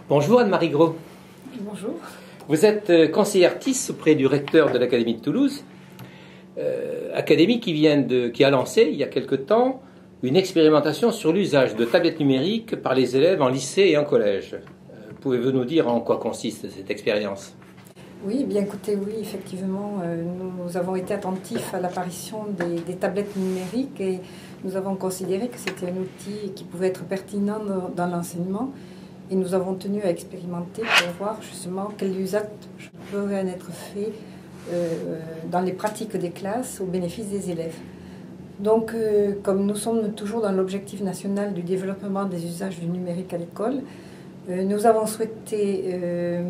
Bonjour Anne-Marie Gros. Bonjour. Vous êtes conseillère TIS auprès du recteur de l'Académie de Toulouse, académie qui a lancé il y a quelque temps une expérimentation sur l'usage de tablettes numériques par les élèves en lycée et en collège. Pouvez-vous nous dire en quoi consiste cette expérience ? Oui, bien écoutez, oui, effectivement, nous avons été attentifs à l'apparition des tablettes numériques et nous avons considéré que c'était un outil qui pouvait être pertinent dans l'enseignement et nous avons tenu à expérimenter pour voir justement quel usage pourrait en être fait dans les pratiques des classes au bénéfice des élèves. Donc, comme nous sommes toujours dans l'objectif national du développement des usages du numérique à l'école, nous avons souhaité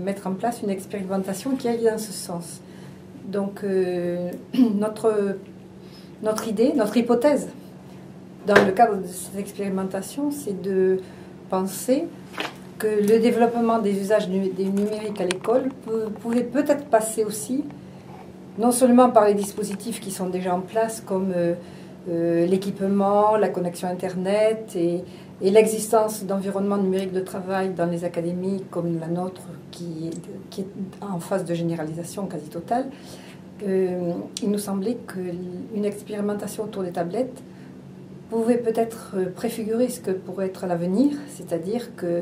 mettre en place une expérimentation qui aille dans ce sens. Donc, notre idée, notre hypothèse, dans le cadre de cette expérimentation, c'est de penser que le développement des usages des numériques à l'école pouvait peut-être passer aussi, non seulement par les dispositifs qui sont déjà en place, comme l'équipement, la connexion Internet et l'existence d'environnements numériques de travail dans les académies comme la nôtre, qui est en phase de généralisation quasi totale. Il nous semblait qu'une expérimentation autour des tablettes pouvait peut-être préfigurer ce que pourrait être l'avenir, c'est-à-dire que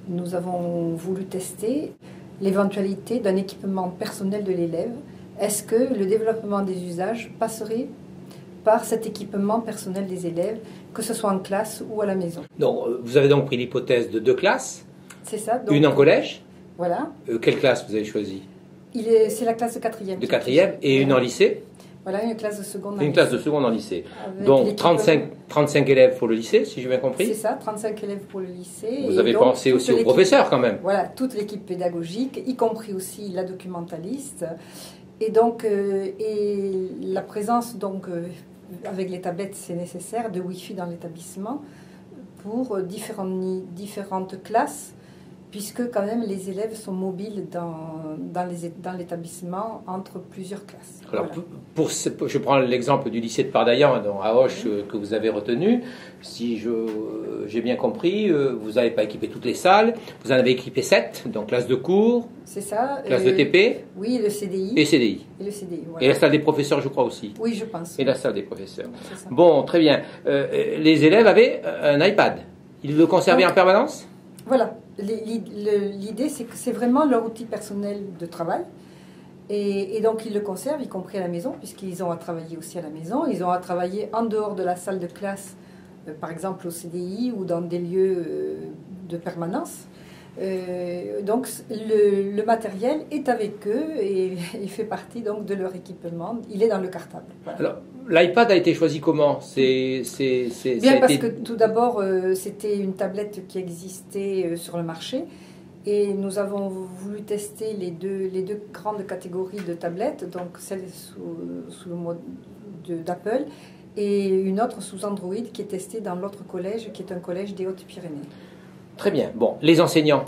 nous avons voulu tester l'éventualité d'un équipement personnel de l'élève. Est-ce que le développement des usages passerait par cet équipement personnel des élèves, que ce soit en classe ou à la maison? Donc, vous avez donc pris l'hypothèse de 2 classes. C'est ça. Donc, une en collège. Voilà. Quelle classe vous avez choisi? C'est la classe de 4e. De 4e et une en lycée. Voilà, une classe de seconde. Une classe de seconde en lycée. Donc 35 élèves pour le lycée, si j'ai bien compris. C'est ça, 35 élèves pour le lycée. Vous avez pensé aussi aux professeurs quand même. Voilà, toute l'équipe pédagogique, y compris aussi la documentaliste. Et donc, la présence, donc, avec les tablettes, c'est nécessaire, de Wi-Fi dans l'établissement pour différentes classes, puisque quand même les élèves sont mobiles dans l'établissement entre plusieurs classes. Alors, voilà. Je prends l'exemple du lycée de Pardaillan à Auch que vous avez retenu. Si j'ai bien compris, vous n'avez pas équipé toutes les salles, vous en avez équipé 7, donc classe de cours, c'est ça, classe de TP, oui, le CDI. Et CDI. Et le CDI, voilà. Et la salle des professeurs, je crois aussi. Oui, je pense. Et la salle des professeurs. Bon, très bien. Les élèves avaient un iPad. Ils le conservaient en permanence ? Voilà. L'idée, c'est que c'est vraiment leur outil personnel de travail. Et donc, ils le conservent, y compris à la maison, puisqu'ils ont à travailler aussi à la maison. Ils ont à travailler en dehors de la salle de classe, par exemple au CDI ou dans des lieux de permanence. Donc, le matériel est avec eux et il fait partie donc de leur équipement. Il est dans le cartable. Voilà. Alors, l'iPad a été choisi comment? Bien, parce que tout d'abord, c'était une tablette qui existait sur le marché. Et nous avons voulu tester les deux grandes catégories de tablettes, donc celle sous le mode d'Apple et une autre sous Android qui est testée dans l'autre collège, qui est un collège des Hautes-Pyrénées. Très bien. Bon, les enseignants,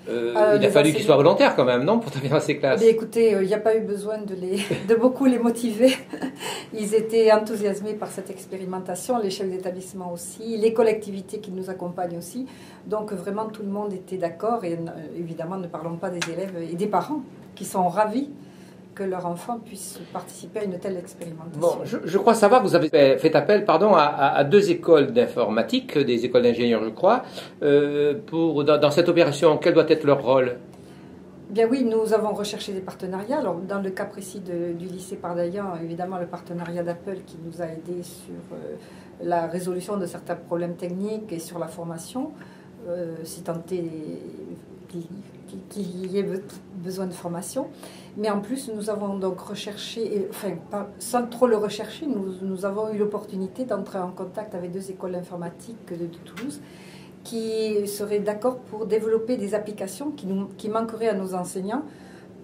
il a fallu qu'ils soient volontaires quand même, non, pour travailler dans ces classes? Mais écoutez, il n'y a pas eu besoin de beaucoup les motiver. Ils étaient enthousiasmés par cette expérimentation, les chefs d'établissement aussi, les collectivités qui nous accompagnent aussi. Donc vraiment, tout le monde était d'accord. Et évidemment, ne parlons pas des élèves et des parents qui sont ravis que leur enfant puisse participer à une telle expérimentation. Bon, je crois savoir que vous avez fait appel à 2 écoles d'informatique, des écoles d'ingénieurs, je crois. Dans cette opération, quel doit être leur rôle? Bien oui, nous avons recherché des partenariats. Alors, dans le cas précis du lycée Pardaillan, évidemment, le partenariat d'Apple qui nous a aidés sur la résolution de certains problèmes techniques et sur la formation, si tant est qu'il y ait besoin de formation. Mais en plus, nous avons donc recherché, sans trop le rechercher, nous avons eu l'opportunité d'entrer en contact avec 2 écoles informatiques de Toulouse qui seraient d'accord pour développer des applications qui manqueraient à nos enseignants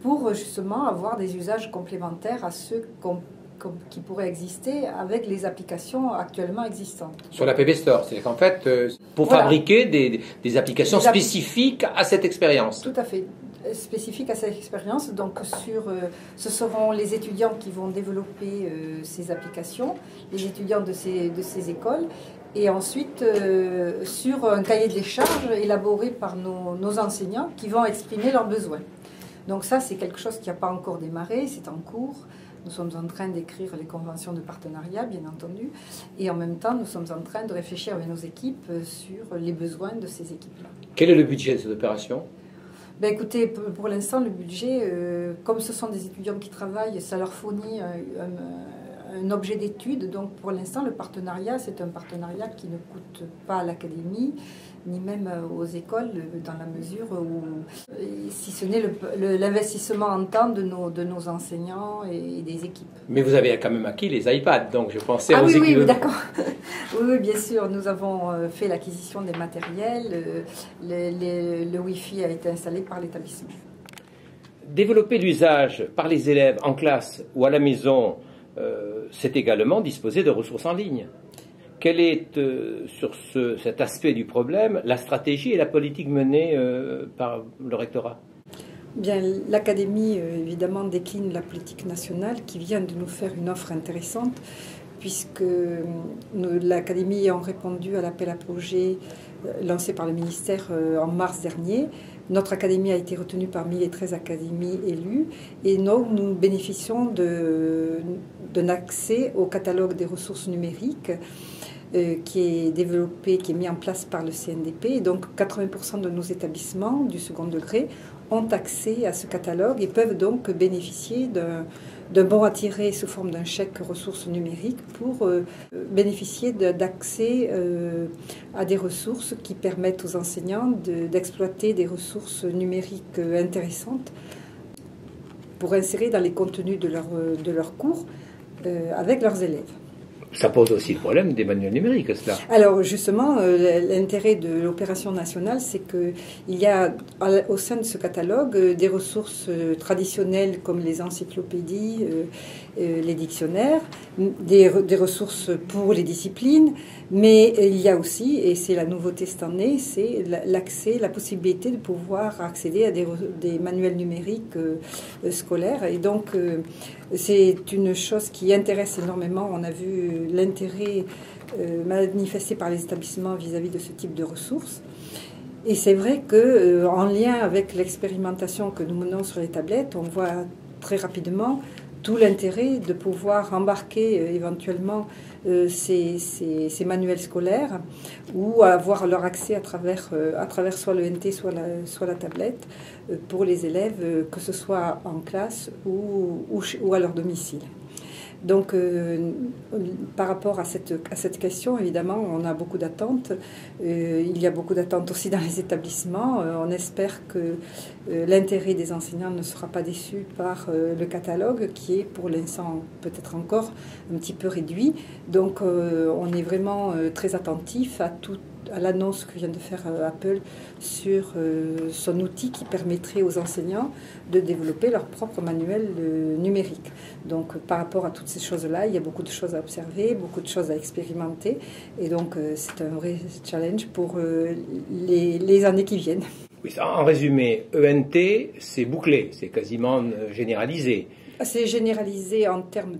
pour justement avoir des usages complémentaires à ceux qui pourraient exister avec les applications actuellement existantes. Sur la PB Store, c'est-à-dire qu'en fait, pour fabriquer des applications spécifiques à cette expérience. Tout à fait, spécifiques à cette expérience. Donc ce seront les étudiants qui vont développer ces applications, les étudiants de ces écoles. et ensuite sur un cahier des charges élaboré par nos enseignants qui vont exprimer leurs besoins. Donc ça, c'est quelque chose qui n'a pas encore démarré, c'est en cours. Nous sommes en train d'écrire les conventions de partenariat, bien entendu, et en même temps, nous sommes en train de réfléchir avec nos équipes sur les besoins de ces équipes-là. Quel est le budget de cette opération ? Ben écoutez, pour l'instant, le budget, comme ce sont des étudiants qui travaillent, ça leur fournit un objet d'étude. Donc pour l'instant, le partenariat, c'est un partenariat qui ne coûte pas à l'académie, ni même aux écoles, dans la mesure où, si ce n'est l'investissement en temps de nos enseignants et des équipes. Mais vous avez quand même acquis les iPads, donc je pensais aux équipes. Oui, d'accord. Oui, bien sûr, nous avons fait l'acquisition des matériels, le Wi-Fi a été installé par l'établissement. Développer l'usage par les élèves en classe ou à la maison, c'est également disposer de ressources en ligne. Quelle est, sur cet aspect du problème, la stratégie et la politique menée par le rectorat ? Bien, l'Académie, évidemment, décline la politique nationale qui vient de nous faire une offre intéressante, puisque l'Académie ayant répondu à l'appel à projet lancé par le ministère en mars dernier, notre académie a été retenue parmi les 13 académies élues, et nous bénéficions d'un accès au catalogue des ressources numériques qui est développé, qui est mis en place par le CNDP. Et donc 80% de nos établissements du second degré ont accès à ce catalogue et peuvent donc bénéficier d'un bon à tirer sous forme d'un chèque ressources numériques pour bénéficier d'accès à des ressources qui permettent aux enseignants d'exploiter des ressources numériques intéressantes pour insérer dans les contenus de leurs cours avec leurs élèves. Ça pose aussi le problème des manuels numériques, cela. Alors justement, l'intérêt de l'opération nationale, c'est qu'il y a au sein de ce catalogue des ressources traditionnelles comme les encyclopédies, les dictionnaires, des ressources pour les disciplines, mais il y a aussi, et c'est la nouveauté cette année, c'est l'accès, la possibilité de pouvoir accéder à des manuels numériques scolaires. Et donc, c'est une chose qui intéresse énormément. On a vu l'intérêt manifesté par les établissements vis-à-vis de ce type de ressources. Et c'est vrai qu'en lien avec l'expérimentation que nous menons sur les tablettes, on voit très rapidement tout l'intérêt de pouvoir embarquer éventuellement ces manuels scolaires ou avoir leur accès à travers soit le NT, soit la tablette pour les élèves, que ce soit en classe ou à leur domicile. Donc, par rapport à cette question, évidemment, on a beaucoup d'attentes. Il y a beaucoup d'attentes aussi dans les établissements. On espère que l'intérêt des enseignants ne sera pas déçu par le catalogue, qui est pour l'instant peut-être encore un petit peu réduit. Donc, on est vraiment très attentif à l'annonce que vient de faire Apple sur son outil qui permettrait aux enseignants de développer leur propre manuel numérique. Donc par rapport à toutes ces choses-là, il y a beaucoup de choses à observer, beaucoup de choses à expérimenter, et donc c'est un vrai challenge pour les années qui viennent. Oui, en résumé, ENT, c'est bouclé, c'est quasiment généralisé. C'est généralisé en termes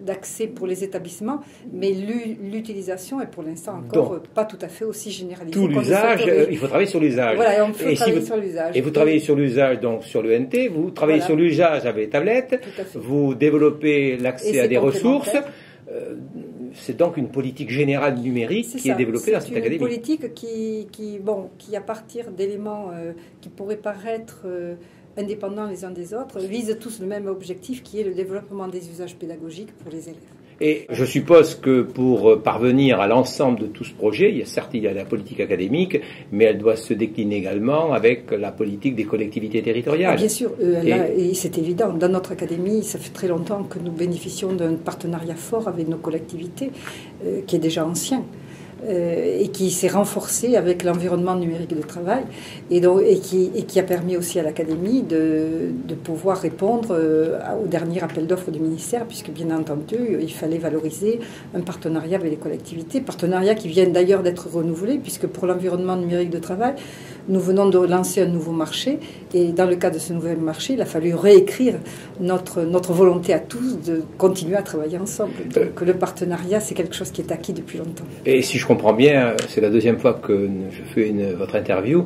d'accès pour les établissements, mais l'utilisation est pour l'instant encore pas tout à fait aussi généralisée. Tout l'usage, il faut travailler sur l'usage. Voilà, on peut travailler sur l'usage. Et vous travaillez sur l'usage donc sur le NT, vous travaillez sur l'usage avec les tablettes, vous développez l'accès à des ressources. C'est donc une politique générale numérique qui est développée dans cette académie. C'est une politique qui à partir d'éléments qui pourraient paraître indépendants les uns des autres, visent tous le même objectif qui est le développement des usages pédagogiques pour les élèves. Et je suppose que pour parvenir à l'ensemble de tout ce projet, certes il y a la politique académique, mais elle doit se décliner également avec la politique des collectivités territoriales. Bien sûr, et c'est évident. Dans notre académie, ça fait très longtemps que nous bénéficions d'un partenariat fort avec nos collectivités, qui est déjà ancien. Et qui s'est renforcé avec l'environnement numérique de travail et qui a permis aussi à l'Académie de pouvoir répondre au dernier appel d'offres du ministère, puisque bien entendu il fallait valoriser un partenariat avec les collectivités, partenariat qui vient d'ailleurs d'être renouvelé, puisque pour l'environnement numérique de travail nous venons de lancer un nouveau marché et dans le cadre de ce nouvel marché, il a fallu réécrire notre volonté à tous de continuer à travailler ensemble. Donc le partenariat, c'est quelque chose qui est acquis depuis longtemps. Et si je comprends bien, c'est la deuxième fois que je fais votre interview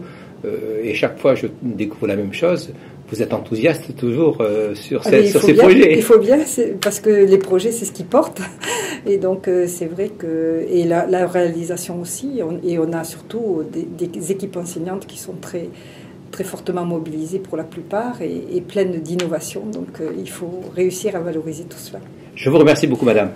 et chaque fois je découvre la même chose. Vous êtes enthousiaste toujours sur ces projets. Il faut bien, parce que les projets, c'est ce qui porte. Et donc, c'est vrai que... Et la réalisation aussi. Et on a surtout des équipes enseignantes qui sont très, très fortement mobilisées pour la plupart et pleines d'innovation. Donc, il faut réussir à valoriser tout cela. Je vous remercie beaucoup, madame.